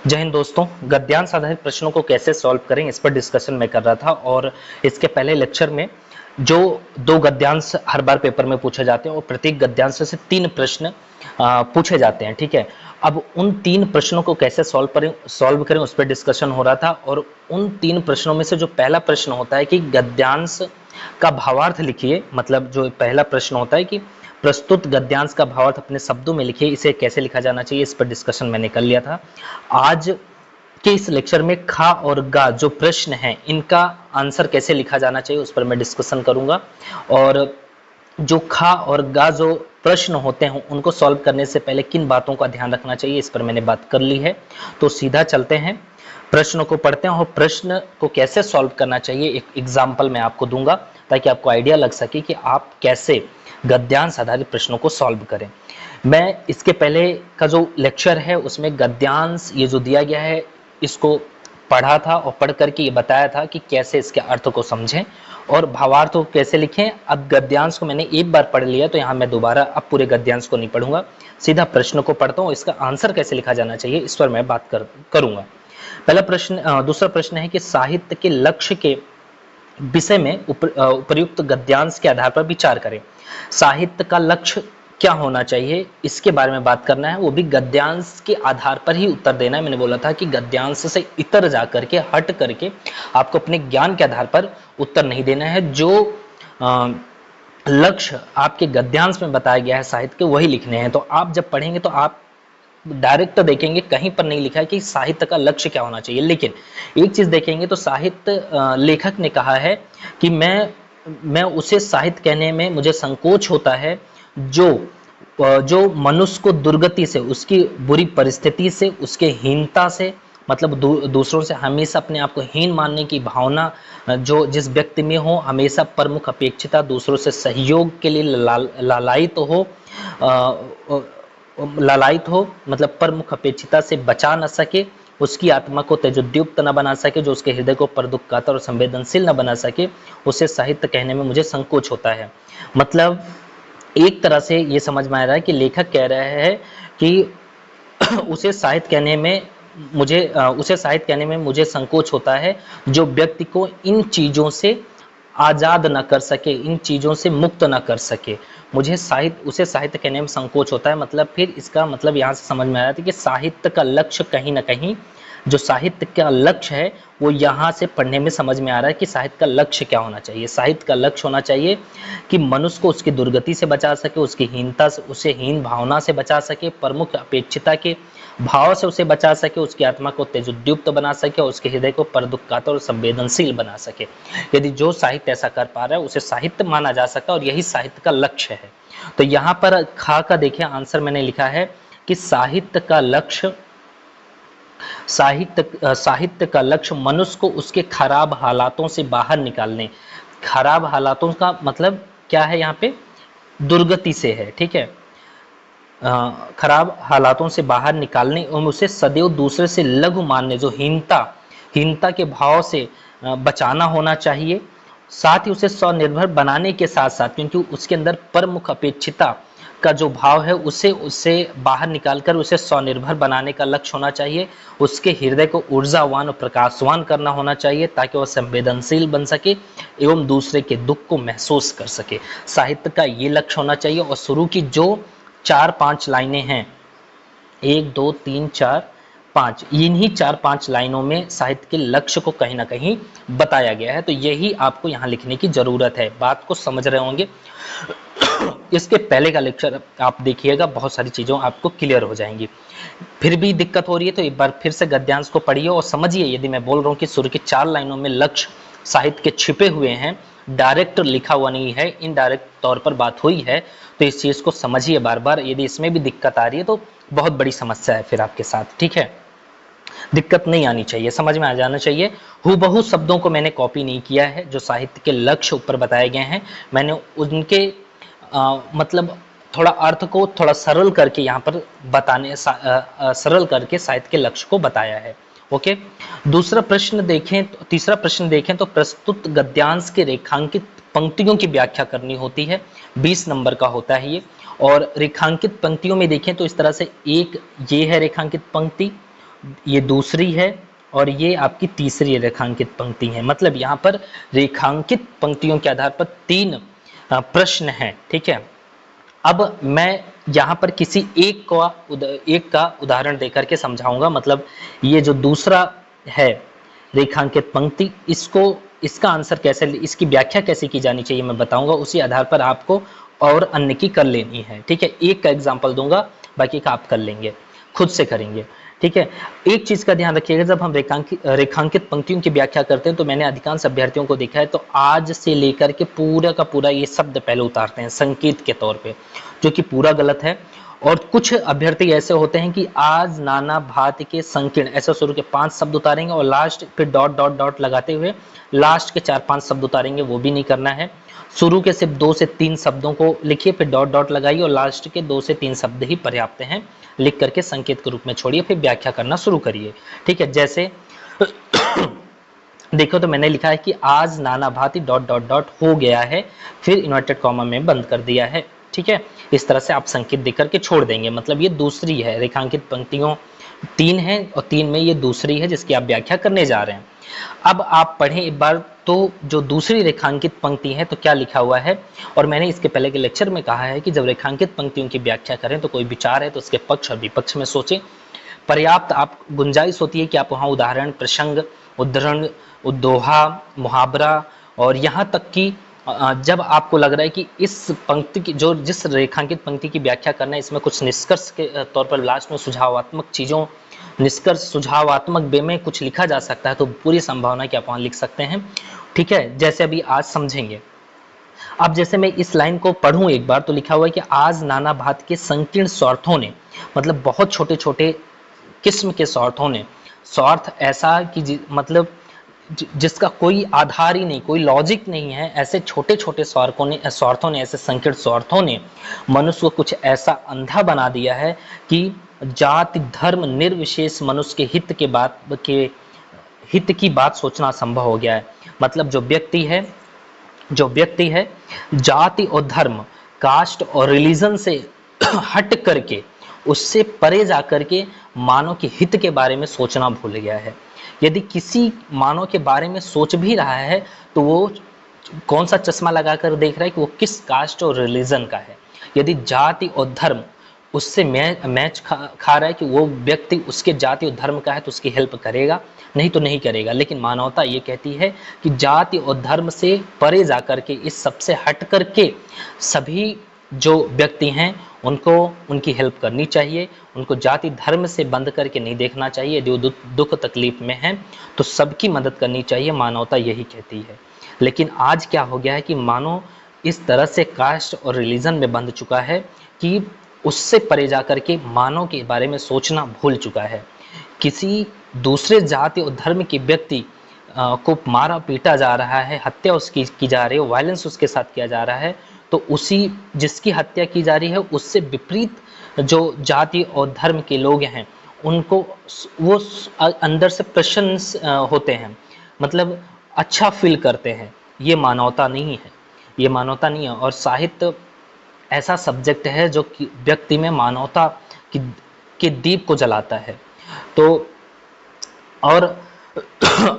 जय हिंद दोस्तों। गद्यांश आधारित प्रश्नों को कैसे सॉल्व करें इस पर डिस्कशन मैं कर रहा था और इसके पहले लेक्चर में जो दो गद्यांश हर बार पेपर में पूछे जाते हैं और प्रत्येक गद्यांश से 3 प्रश्न पूछे जाते हैं। ठीक है, अब उन 3 प्रश्नों को कैसे सॉल्व करें उस पर डिस्कशन हो रहा था और उन 3 प्रश्नों में से जो पहला प्रश्न होता है कि गद्यांश का भावार्थ लिखिए, मतलब जो पहला प्रश्न होता है कि प्रस्तुत गद्यांश का भावार्थ अपने शब्दों में लिखिए, इसे कैसे लिखा जाना चाहिए इस पर डिस्कशन मैंने कर लिया था। आज के इस लेक्चर में खा और गा जो प्रश्न है इनका आंसर कैसे लिखा जाना चाहिए उस पर मैं डिस्कशन करूंगा और जो खा और गा जो प्रश्न होते हैं उनको सॉल्व करने से पहले किन बातों का ध्यान रखना चाहिए इस पर मैंने बात कर ली है। तो सीधा चलते हैं, प्रश्न को पढ़ते हैं और प्रश्न को कैसे सॉल्व करना चाहिए एक एग्जाम्पल मैं आपको दूंगा ताकि आपको आइडिया लग सके कि आप कैसे गद्यांश आधारित प्रश्नों को सॉल्व करें। मैं इसके पहले का जो लेक्चर है उसमें गद्यांश ये जो दिया गया है इसको पढ़ा था और पढ़ करके ये बताया था कि कैसे इसके अर्थ को समझें और भावार्थ को कैसे लिखें। अब गद्यांश को मैंने एक बार पढ़ लिया तो यहाँ मैं दोबारा अब पूरे गद्यांश को नहीं पढ़ूंगा, सीधा प्रश्न को पढ़ता हूँ, इसका आंसर कैसे लिखा जाना चाहिए इस पर मैं बात करूंगा। पहला प्रश्न, दूसरा प्रश्न है कि साहित्य के लक्ष्य के विषय में उपयुक्त गद्यांश के आधार पर विचार करें। साहित्य का लक्ष्य क्या होना चाहिए इसके बारे में बात करना है, वो भी गद्यांश के आधार पर ही उत्तर देना है। मैंने बोला था कि गद्यांश से इतर जा करके हट करके आपको अपने ज्ञान के आधार पर उत्तर नहीं देना है। जो लक्ष्य आपके गद्यांश में बताया गया है साहित्य के वही लिखने हैं। तो आप जब पढ़ेंगे तो आप डायरेक्ट तो देखेंगे कहीं पर नहीं लिखा है कि साहित्य का लक्ष्य क्या होना चाहिए, लेकिन एक चीज देखेंगे तो साहित्य लेखक ने कहा है कि मैं उसे साहित्य कहने में मुझे संकोच होता है जो मनुष्य को दुर्गति से, उसकी बुरी परिस्थिति से, उसके हीनता से, मतलब दूसरों से हमेशा अपने आप को हीन मानने की भावना जो जिस व्यक्ति में हो, हमेशा प्रमुख अपेक्षिता, दूसरों से सहयोग के लिए लालायित हो, मतलब प्रमुख अपेक्षिता से बचा न सके, उसकी आत्मा को तेजोद्युक्त न बना सके, जो उसके हृदय को परदुःखातर और संवेदनशील न बना सके, उसे साहित्य कहने में मुझे संकोच होता है। मतलब एक तरह से ये समझ में आ रहा है कि लेखक कह रहे हैं कि उसे साहित्य कहने में मुझे संकोच होता है जो व्यक्ति को इन चीजों से आजाद न कर सके, इन चीजों से मुक्त न कर सके, उसे साहित्य कहने में संकोच होता है। मतलब फिर इसका मतलब यहाँ से समझ में आ रहा था कि साहित्य का लक्ष्य कहीं ना कहीं, जो साहित्य का लक्ष्य है वो यहाँ से पढ़ने में समझ में आ रहा है कि साहित्य का लक्ष्य क्या होना चाहिए। साहित्य का लक्ष्य होना चाहिए कि मनुष्य को उसकी दुर्गति से बचा सके, उसकी हीनता से, उसे हीन भावना से बचा सके, प्रमुख अपेक्षिता के भाव से उसे बचा सके, उसकी आत्मा को तेजोद्युक्त बना सके और उसके हृदय को परदुःखातर और संवेदनशील बना सके। यदि जो साहित्य ऐसा कर पा रहा है उसे साहित्य माना जा सकता है और यही साहित्य का लक्ष्य है। तो यहाँ पर खा का देखिए आंसर मैंने लिखा है कि साहित्य का लक्ष्य मनुष्य को उसके खराब हालातों से बाहर निकालने। खराब हालातों का मतलब क्या है, यहाँ पे दुर्गति से है, ठीक है, खराब हालातों से बाहर निकालने और उसे सदैव दूसरे से लघु मानने, जो हीनता के भाव से बचाना होना चाहिए। साथ ही उसे स्वनिर्भर बनाने के साथ साथ, क्योंकि उसके अंदर प्रमुख अपेक्षिता का जो भाव है उससे बाहर निकालकर उसे स्वनिर्भर बनाने का लक्ष्य होना चाहिए। उसके हृदय को ऊर्जावान और प्रकाशवान करना होना चाहिए ताकि वह संवेदनशील बन सके एवं दूसरे के दुख को महसूस कर सके। साहित्य का ये लक्ष्य होना चाहिए। और शुरू की जो 4-5 लाइनें हैं, 1 2 3 4 5, इन्हीं 4-5 लाइनों में साहित्य के लक्ष्य को कहीं ना कहीं बताया गया है। तो यही आपको यहाँ लिखने की जरूरत है। बात को समझ रहे होंगे। इसके पहले का लेक्चर आप देखिएगा, बहुत सारी चीज़ों आपको क्लियर हो जाएंगी। फिर भी दिक्कत हो रही है तो एक बार फिर से गद्यांश को पढ़िए और समझिए। यदि मैं बोल रहा हूँ कि शुरू की 4 लाइनों में लक्ष्य साहित्य के छिपे हुए हैं, डायरेक्ट लिखा हुआ नहीं है, इनडायरेक्ट तौर पर बात हुई है, तो इस चीज़ को समझिए बार बार। यदि इसमें भी दिक्कत आ रही है तो बहुत बड़ी समस्या है फिर आपके साथ, ठीक है। दिक्कत नहीं आनी चाहिए, समझ में आ जाना चाहिए। हूबहू शब्दों को मैंने कॉपी नहीं किया है। जो साहित्य के लक्ष्य ऊपर बताए गए हैं मैंने उनके मतलब थोड़ा अर्थ को थोड़ा सरल करके यहाँ पर सरल करके साहित्य के लक्ष्य को बताया है। ओके, तीसरा प्रश्न देखें तो प्रस्तुत गद्यांश के रेखांकित पंक्तियों की व्याख्या करनी होती है। 20 नंबर का होता है ये। और रेखांकित पंक्तियों में देखें तो इस तरह से, एक ये है रेखांकित पंक्ति, ये दूसरी है और ये आपकी तीसरी रेखांकित पंक्ति है। मतलब यहाँ पर रेखांकित पंक्तियों के आधार पर 3 प्रश्न हैं, ठीक है। अब मैं यहाँ पर किसी एक का उदाहरण देकर के समझाऊंगा। मतलब ये जो दूसरा है रेखांकित पंक्ति, इसका आंसर कैसे, इसकी व्याख्या कैसे की जानी चाहिए मैं बताऊंगा, उसी आधार पर आपको और अन्य की कर लेनी है, ठीक है। एक का एग्जाम्पल दूंगा, बाकी का आप कर लेंगे, खुद से करेंगे, ठीक है। एक चीज का ध्यान रखिएगा, जब हम रेखांकित पंक्तियों की व्याख्या करते हैं तो मैंने अधिकांश अभ्यर्थियों को देखा है तो आज से लेकर के पूरा का पूरा ये शब्द पहले उतारते हैं संकेत के तौर पे, जो कि पूरा गलत है। और कुछ अभ्यर्थी ऐसे होते हैं कि आज नाना भांति के संकीर्ण ऐसे शुरू के 5 शब्द उतारेंगे और लास्ट फिर डॉट डॉट डॉट लगाते हुए लास्ट के 4-5 शब्द उतारेंगे, वो भी नहीं करना है। शुरू के सिर्फ 2 से 3 शब्दों को लिखिए, फिर डॉट डॉट लगाइए और लास्ट के 2 से 3 शब्द ही पर्याप्त हैं, लिख करके संकेत के रूप में छोड़िए, फिर व्याख्या करना शुरू करिए, ठीक है। जैसे देखो तो मैंने लिखा है कि आज नाना भांति डॉट डॉट डॉट हो गया है, फिर इन्वर्टेड कॉमा में बंद कर दिया है, ठीक है। इस तरह से आप संकेत देकर के छोड़ देंगे। मतलब ये दूसरी है, रेखांकित पंक्तियों 3 है और 3 में ये दूसरी है जिसकी आप व्याख्या करने जा रहे हैं। अब आप पढ़ें एक बार तो जो दूसरी रेखांकित पंक्ति है तो क्या लिखा हुआ है। और मैंने इसके पहले के लेक्चर में कहा है कि जब रेखांकित पंक्तियों की व्याख्या करें तो कोई विचार है तो उसके पक्ष और विपक्ष में सोचें। पर्याप्त आप गुंजाइश होती है कि आप वहाँ उदाहरण, प्रसंग, उद्धरण, दोहा, मुहावरा और यहाँ तक कि जब आपको लग रहा है कि इस पंक्ति की जो जिस रेखांकित पंक्ति की व्याख्या करना है इसमें कुछ निष्कर्ष के तौर पर लास्ट में सुझावात्मक चीज़ों, निष्कर्ष सुझावात्मक वे में कुछ लिखा जा सकता है तो पूरी संभावना कि आप वहाँ लिख सकते हैं, ठीक है। जैसे अभी आज समझेंगे। अब जैसे मैं इस लाइन को पढ़ूं एक बार तो लिखा हुआ है कि आज नाना भांति के संकीर्ण स्वार्थों ने, मतलब बहुत छोटे छोटे किस्म के स्वार्थों ने, स्वार्थ ऐसा कि मतलब जिसका कोई आधार ही नहीं, कोई लॉजिक नहीं है, ऐसे छोटे छोटे स्वार्थों ने ऐसे संकीर्ण स्वार्थों ने मनुष्य को कुछ ऐसा अंधा बना दिया है कि जाति धर्म निर्विशेष मनुष्य के हित की बात सोचना संभव हो गया है। मतलब जो व्यक्ति है जाति और धर्म, कास्ट और रिलीजन से हट करके, उससे परे जा करके मानव के हित के बारे में सोचना भूल गया है। यदि किसी मानव के बारे में सोच भी रहा है तो वो कौन सा चश्मा लगाकर देख रहा है कि वो किस कास्ट और रिलीजन का है। यदि जाति और धर्म उससे मैच खा रहा है कि वो व्यक्ति उसके जाति और धर्म का है तो उसकी हेल्प करेगा, नहीं तो नहीं करेगा। लेकिन मानवता ये कहती है कि जाति और धर्म से परे जा करके, इस सबसे हट करके सभी जो व्यक्ति हैं उनको उनकी हेल्प करनी चाहिए, उनको जाति धर्म से बंद करके नहीं देखना चाहिए। जो दुख तकलीफ में हैं तो सबकी मदद करनी चाहिए, मानवता यही कहती है। लेकिन आज क्या हो गया है कि मानव इस तरह से कास्ट और रिलीजन में बंध चुका है कि उससे परे जा करके मानव के बारे में सोचना भूल चुका है। किसी दूसरे जाति और धर्म के व्यक्ति को मारा पीटा जा रहा है, हत्या उसकी की जा रही है, वायलेंस उसके साथ किया जा रहा है, तो उसी जिसकी हत्या की जा रही है उससे विपरीत जो जाति और धर्म के लोग हैं उनको वो अंदर से प्रसन्न होते हैं, मतलब अच्छा फील करते हैं। ये मानवता नहीं है, ये मानवता नहीं है। और साहित्य ऐसा सब्जेक्ट है जो कि व्यक्ति में मानवता के दीप को जलाता है। तो और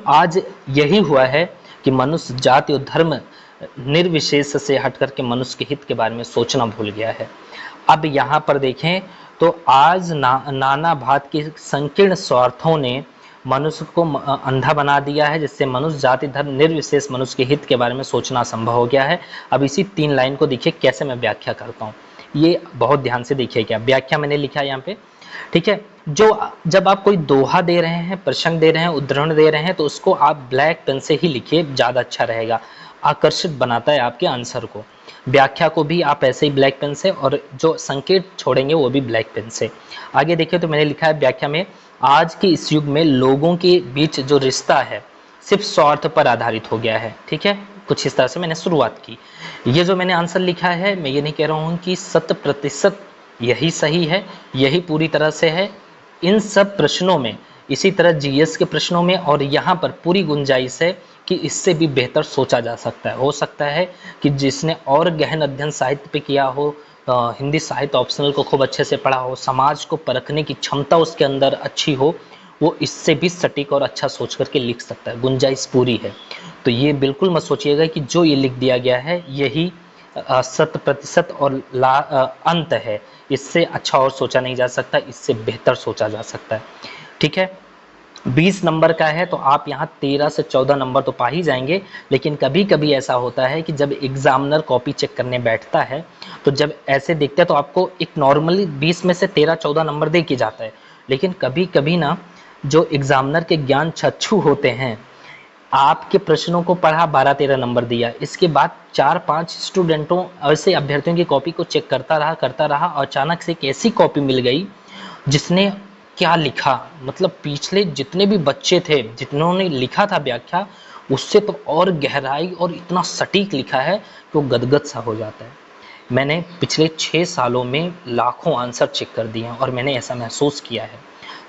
आज यही हुआ है कि मनुष्य जाति और धर्म निर्विशेष से हट करके मनुष्य के हित के बारे में सोचना भूल गया है। अब यहाँ पर देखें तो आज नाना भांति के संकीर्ण स्वार्थों ने मनुष्य को अंधा बना दिया है, जिससे मनुष्य जाति धर्म निर्विशेष मनुष्य के हित के बारे में सोचना संभव हो गया है। अब इसी 3 लाइन को देखिए कैसे मैं व्याख्या करता हूँ, ये बहुत ध्यान से देखिए। क्या व्याख्या मैंने लिखा है यहाँ पे, ठीक है। जब आप कोई दोहा दे रहे हैं, प्रसंग दे रहे हैं, उद्धरण दे रहे हैं तो उसको आप ब्लैक पेन से ही लिखिए, ज़्यादा अच्छा रहेगा, आकर्षित बनाता है आपके आंसर को। व्याख्या को भी आप ऐसे ही ब्लैक पेन से, और जो संकेत छोड़ेंगे वो भी ब्लैक पेन से। आगे देखिए तो मैंने लिखा है व्याख्या में, आज के इस युग में लोगों के बीच जो रिश्ता है सिर्फ स्वार्थ पर आधारित हो गया है, ठीक है। कुछ इस तरह से मैंने शुरुआत की। ये जो मैंने आंसर लिखा है, मैं ये नहीं कह रहा हूँ कि 100% यही सही है, यही पूरी तरह से है। इन सब प्रश्नों में, इसी तरह जीएस के प्रश्नों में और यहाँ पर पूरी गुंजाइश है कि इससे भी बेहतर सोचा जा सकता है। हो सकता है कि जिसने और गहन अध्ययन साहित्य पे किया हो, हिंदी साहित्य ऑप्शनल को खूब अच्छे से पढ़ा हो, समाज को परखने की क्षमता उसके अंदर अच्छी हो, वो इससे भी सटीक और अच्छा सोच करके लिख सकता है, गुंजाइश पूरी है। तो ये बिल्कुल मत सोचिएगा कि जो ये लिख दिया गया है यही 100% और अंत है, इससे अच्छा और सोचा नहीं जा सकता, इससे बेहतर सोचा जा सकता है। ठीक है, 20 नंबर का है तो आप यहाँ 13 से 14 नंबर तो पा ही जाएंगे। लेकिन कभी कभी ऐसा होता है कि जब एग्जामिनर कॉपी चेक करने बैठता है तो जब ऐसे देखते हैं तो आपको एक नॉर्मली 20 में से 13-14 नंबर दे के जाता है। लेकिन कभी कभी ना जो एग्जामिनर के ज्ञान चक्षु होते हैं, आपके प्रश्नों को पढ़ा 12-13 नंबर दिया, इसके बाद 4-5 स्टूडेंटों ऐसे अभ्यर्थियों की कॉपी को चेक करता रहा और अचानक से एक ऐसी कॉपी मिल गई जिसने क्या लिखा, मतलब पिछले जितने भी बच्चे थे जिन्होंने लिखा था व्याख्या, उससे तो और गहराई और इतना सटीक लिखा है कि वो गदगद सा हो जाता है। मैंने पिछले 6 सालों में लाखों आंसर चेक कर दिए हैं और मैंने ऐसा महसूस किया है।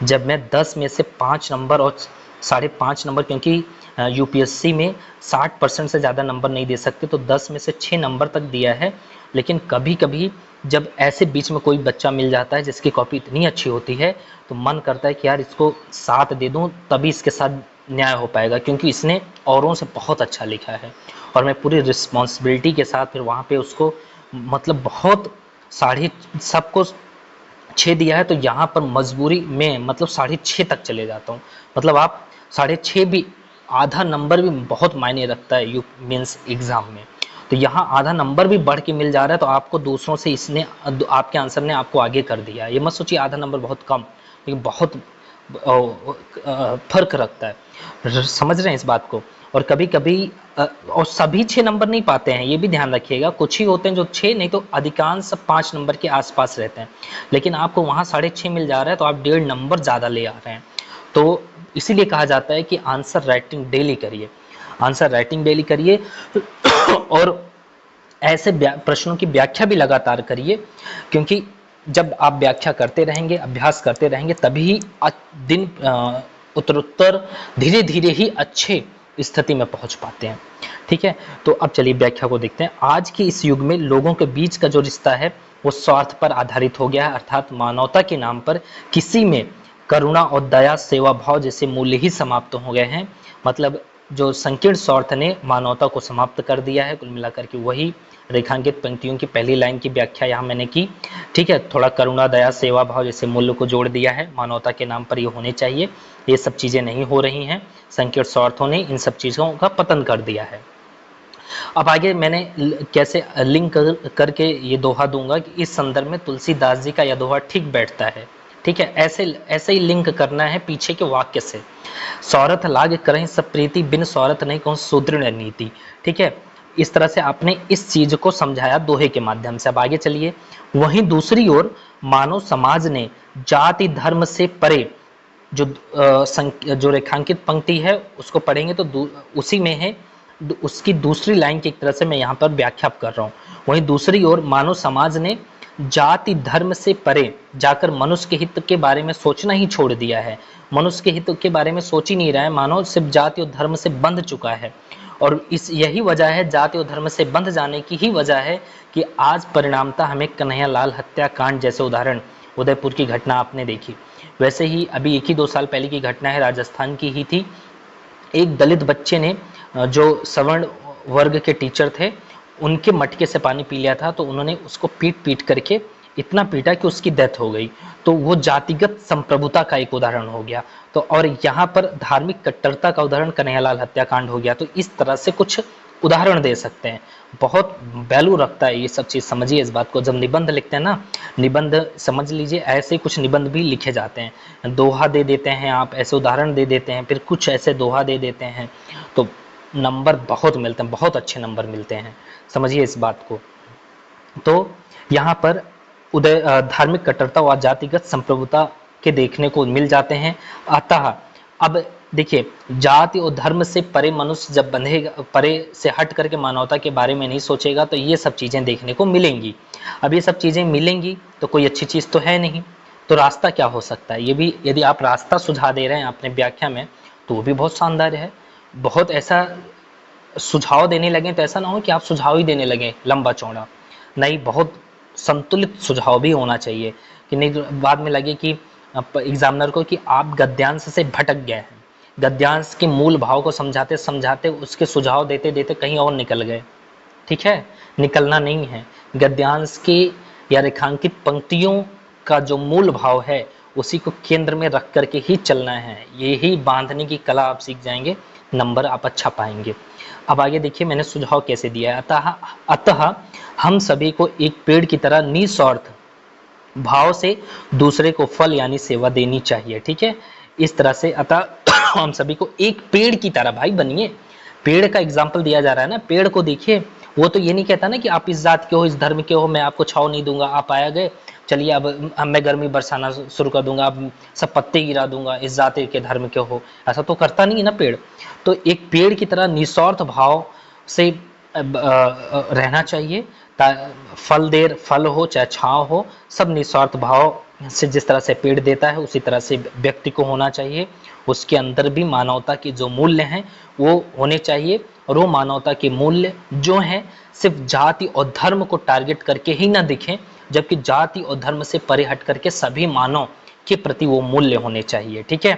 जब मैं 10 में से 5 नंबर और 5.5 नंबर, क्योंकि यूपीएससी में 60% से ज़्यादा नंबर नहीं दे सकते, तो 10 में से 6 नंबर तक दिया है। लेकिन कभी कभी जब ऐसे बीच में कोई बच्चा मिल जाता है जिसकी कॉपी इतनी अच्छी होती है तो मन करता है कि यार इसको 7 दे दूं, तभी इसके साथ न्याय हो पाएगा, क्योंकि इसने औरों से बहुत अच्छा लिखा है। और मैं पूरी रिस्पॉन्सिबिलिटी के साथ फिर वहाँ पे उसको, मतलब बहुत साढ़े सबको 6 दिया है तो यहाँ पर मजबूरी में मतलब 6.5 तक चले जाता हूँ। मतलब आप 6.5 भी, आधा नंबर भी बहुत मायने रखता है यू मीन्स एग्जाम में। तो यहाँ आधा नंबर भी बढ़ के मिल जा रहा है तो आपको दूसरों से इसने, आपके आंसर ने आपको आगे कर दिया। ये मत सोचिए आधा नंबर बहुत कम, लेकिन बहुत फर्क रखता है। समझ रहे हैं इस बात को। और कभी कभी और सभी 6 नंबर नहीं पाते हैं, ये भी ध्यान रखिएगा। कुछ ही होते हैं जो 6 नहीं तो अधिकांश 5 नंबर के आसपास रहते हैं, लेकिन आपको वहाँ 6.5 मिल जा रहा है तो आप 1.5 नंबर ज़्यादा ले आ रहे हैं। तो इसीलिए कहा जाता है कि आंसर राइटिंग डेली करिए, आंसर राइटिंग डेली करिए और ऐसे प्रश्नों की व्याख्या भी लगातार करिए, क्योंकि जब आप व्याख्या करते रहेंगे, अभ्यास करते रहेंगे, तभी दिन उत्तरोत्तर धीरे धीरे ही अच्छे स्थिति में पहुंच पाते हैं। ठीक है, तो अब चलिए व्याख्या को देखते हैं। आज के इस युग में लोगों के बीच का जो रिश्ता है वो स्वार्थ पर आधारित हो गया है, अर्थात मानवता के नाम पर किसी में करुणा और दया, सेवा भाव जैसे मूल्य ही समाप्त हो गए हैं। मतलब जो संकीर्ण स्वार्थ ने मानवता को समाप्त कर दिया है। कुल मिलाकर के वही रेखांकित पंक्तियों की पहली लाइन की व्याख्या यहाँ मैंने की। ठीक है, थोड़ा करुणा, दया, सेवा भाव जैसे मूल्य को जोड़ दिया है, मानवता के नाम पर ये होने चाहिए। ये सब चीजें नहीं हो रही हैं, संकीर्ण स्वार्थों ने इन सब चीजों का पतन कर दिया है। अब आगे मैंने कैसे लिंक करके ये दोहा दूंगा कि इस संदर्भ में तुलसीदास जी का यह दोहा ठीक बैठता है। ठीक है, ऐसे ही लिंक करना है पीछे के वाक्य से। सौरथ लाग करहीं सब प्रीति, बिन सौरथ नहीं कहूँ सुदृढ़ नीति। ठीक है, इस तरह से आपने इस चीज को समझाया दोहे के माध्यम से। अब आगे चलिए। वहीं दूसरी ओर मानव समाज ने जाति धर्म से परे, जो रेखांकित पंक्ति है उसको पढ़ेंगे तो उसी में है, उसकी दूसरी लाइन की एक तरह से मैं यहाँ पर व्याख्या कर रहा हूँ। वहीं दूसरी ओर मानव समाज ने जाति धर्म से परे जाकर मनुष्य के हित के बारे में सोचना ही छोड़ दिया है। मनुष्य के हित के बारे में सोच ही नहीं रहा है, मानव सिर्फ जाति और धर्म से बंध चुका है। और यही वजह है, जाति और धर्म से बंध जाने की ही वजह है कि आज परिणामता हमें कन्हैयालाल हत्याकांड जैसे उदाहरण, उदयपुर की घटना आपने देखी। वैसे ही अभी 1 ही 2 साल पहले की घटना है, राजस्थान की ही थी। एक दलित बच्चे ने, जो सवर्ण वर्ग के टीचर थे, उनके मटके से पानी पी लिया था, तो उन्होंने उसको पीट करके इतना पीटा कि उसकी डेथ हो गई। तो वो जातिगत संप्रभुता का एक उदाहरण हो गया। तो और यहाँ पर धार्मिक कट्टरता का उदाहरण कन्हैयालाल हत्याकांड हो गया। तो इस तरह से कुछ उदाहरण दे सकते हैं, बहुत वैल्यू रखता है ये सब चीज़। समझिए इस बात को। जब निबंध लिखते हैं ना, निबंध समझ लीजिए, ऐसे कुछ निबंध भी लिखे जाते हैं। दोहा दे देते हैं आप, ऐसे उदाहरण दे देते हैं, फिर कुछ ऐसे दोहा दे देते हैं, तो नंबर बहुत मिलते हैं, बहुत अच्छे नंबर मिलते हैं। समझिए इस बात को। तो यहाँ पर धार्मिक कट्टरता और जातिगत संप्रभुता के देखने को मिल जाते हैं। अतः अब देखिए, जाति और धर्म से परे मनुष्य जब बंधेगा, परे से हट करके मानवता के बारे में नहीं सोचेगा, तो ये सब चीजें देखने को मिलेंगी। अब ये सब चीजें मिलेंगी तो कोई अच्छी चीज तो है नहीं, तो रास्ता क्या हो सकता है? ये भी यदि आप रास्ता सुझा दे रहे हैं अपने व्याख्या में तो वो भी बहुत शानदार है। बहुत ऐसा सुझाव देने लगे तो ऐसा ना हो कि आप सुझाव ही देने लगे लंबा चौड़ा, नहीं, बहुत संतुलित सुझाव भी होना चाहिए कि नहीं बाद में लगे कि एग्जामिनर को कि आप गद्यांश से भटक गए हैं, गद्यांश के मूल भाव को समझाते समझाते उसके सुझाव देते देते कहीं और निकल गए। ठीक है, निकलना नहीं है। गद्यांश के या रेखांकित पंक्तियों का जो मूल भाव है उसी को केंद्र में रख करके ही चलना है। यही बांधने की कला आप सीख जाएंगे, नंबर आप अच्छा पाएंगे। अब आगे देखिए मैंने सुझाव कैसे दिया है। अतः हम सभी को एक पेड़ की तरह निस्वार्थ भाव से दूसरे को फल यानी सेवा देनी चाहिए। ठीक है, इस तरह से अतः हम सभी को एक पेड़ की तरह भाई बनिए। पेड़ का एग्जाम्पल दिया जा रहा है ना, पेड़ को देखिए, वो तो ये नहीं कहता ना कि आप इस जात के हो, इस धर्म के हो, मैं आपको छाव नहीं दूंगा, आप आया गए, चलिए अब मैं गर्मी बरसाना शुरू कर दूंगा, अब सब पत्ते गिरा दूंगा, इस जाति के धर्म के हो, ऐसा तो करता नहीं है ना पेड़। तो एक पेड़ की तरह निस्वार्थ भाव से रहना चाहिए, फल हो चाहे छांव हो, सब निस्वार्थ भाव से जिस तरह से पेड़ देता है उसी तरह से व्यक्ति को होना चाहिए। उसके अंदर भी मानवता के जो मूल्य हैं वो होने चाहिए, और वो मानवता के मूल्य जो हैं सिर्फ जाति और धर्म को टारगेट करके ही ना दिखें, जबकि जाति और धर्म से परे हट करके सभी मानव के प्रति वो मूल्य होने चाहिए। ठीक है,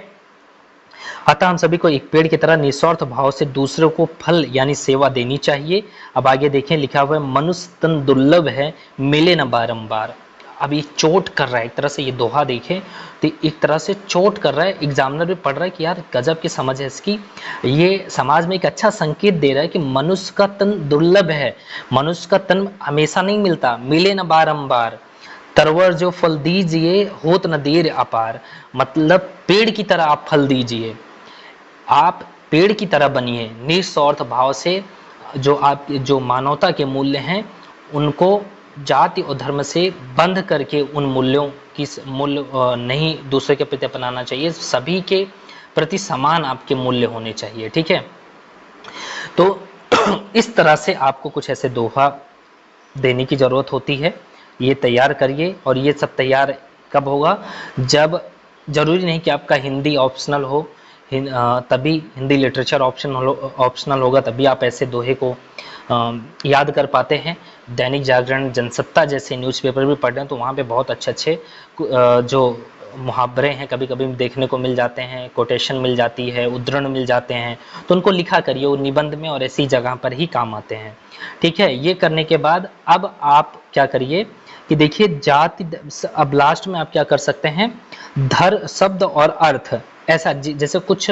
अतः हम सभी को एक पेड़ की तरह निस्वार्थ भाव से दूसरों को फल यानी सेवा देनी चाहिए। अब आगे देखें, लिखा हुआ है मनुष्य तन दुर्लभ है, मिले न बारंबार। अब ये चोट कर रहा है एक तरह से, ये दोहा देखें तो एक तरह से चोट कर रहा है। एग्जामिनर भी पढ़ रहा है कि यार गजब की समझ है इसकी, ये समाज में एक अच्छा संकेत दे रहा है कि मनुष्य का तन दुर्लभ है, मनुष्य का तन हमेशा नहीं मिलता, मिले न बारंबार, तरवर जो फल दीजिए होत न देर अपार। मतलब पेड़ की तरह आप फल दीजिए, आप पेड़ की तरह बनिए निस्वार्थ भाव से। जो मानवता के मूल्य हैं उनको जाति और धर्म से बंध करके उन मूल्यों की मूल्य नहीं दूसरे के प्रति अपनाना चाहिए, सभी के प्रति समान आपके मूल्य होने चाहिए। ठीक है, तो इस तरह से आपको कुछ ऐसे दोहा देने की जरूरत होती है। ये तैयार करिए, और ये सब तैयार कब होगा, जब जरूरी नहीं कि आपका हिंदी ऑप्शनल हो, तभी हिंदी लिटरेचर ऑप्शनल होगा तभी आप ऐसे दोहे को याद कर पाते हैं। दैनिक जागरण, जनसत्ता जैसे न्यूज़पेपर भी पढ़ रहे हैं तो वहाँ पे बहुत अच्छे अच्छे जो मुहावरे हैं कभी कभी देखने को मिल जाते हैं, कोटेशन मिल जाती है, उद्धरण मिल जाते हैं, तो उनको लिखा करिए, वो निबंध में और ऐसी जगह पर ही काम आते हैं। ठीक है, ये करने के बाद अब आप क्या करिए कि देखिए जाति, अब लास्ट में आप क्या कर सकते हैं, धर शब्द और अर्थ, ऐसा जैसे कुछ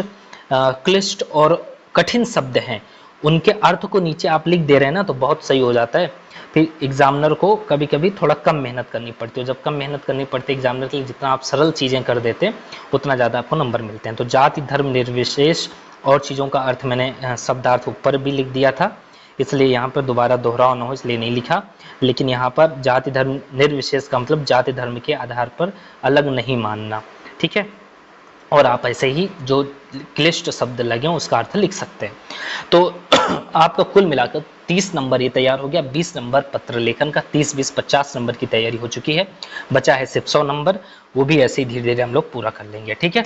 क्लिष्ट और कठिन शब्द हैं उनके अर्थ को नीचे आप लिख दे रहे हैं ना, तो बहुत सही हो जाता है। फिर एग्जामिनर को कभी कभी थोड़ा कम मेहनत करनी पड़ती है, जब कम मेहनत करनी पड़ती है एग्जामिनर के लिए, जितना आप सरल चीज़ें कर देते हैं उतना ज़्यादा आपको नंबर मिलते हैं। तो जाति धर्म निर्विशेष और चीज़ों का अर्थ मैंने शब्दार्थ ऊपर भी लिख दिया था, इसलिए यहाँ पर दोबारा दोहराव न हो इसलिए नहीं लिखा, लेकिन यहाँ पर जाति धर्म निर्विशेष का मतलब जाति धर्म के आधार पर अलग नहीं मानना। ठीक है, और आप ऐसे ही जो क्लिष्ट शब्द लगे उसका अर्थ लिख सकते हैं। तो आपका कुल मिलाकर 30 नंबर ये तैयार हो गया, 20 नंबर पत्र लेखन का, 30, 20, 50 नंबर की तैयारी हो चुकी है, बचा है सिर्फ 100 नंबर, वो भी ऐसे ही धीरे धीरे हम लोग पूरा कर लेंगे। ठीक है,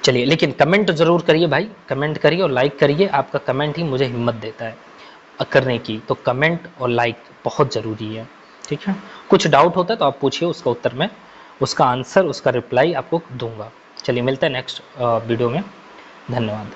चलिए, लेकिन कमेंट जरूर करिए भाई, कमेंट करिए और लाइक करिए, आपका कमेंट ही मुझे हिम्मत देता है करने की, तो कमेंट और लाइक बहुत ज़रूरी है। ठीक है, कुछ डाउट होता है तो आप पूछिए, उसका उत्तर मैं, उसका आंसर, उसका रिप्लाई आपको दूंगा। चलिए मिलते हैं नेक्स्ट वीडियो में, धन्यवाद।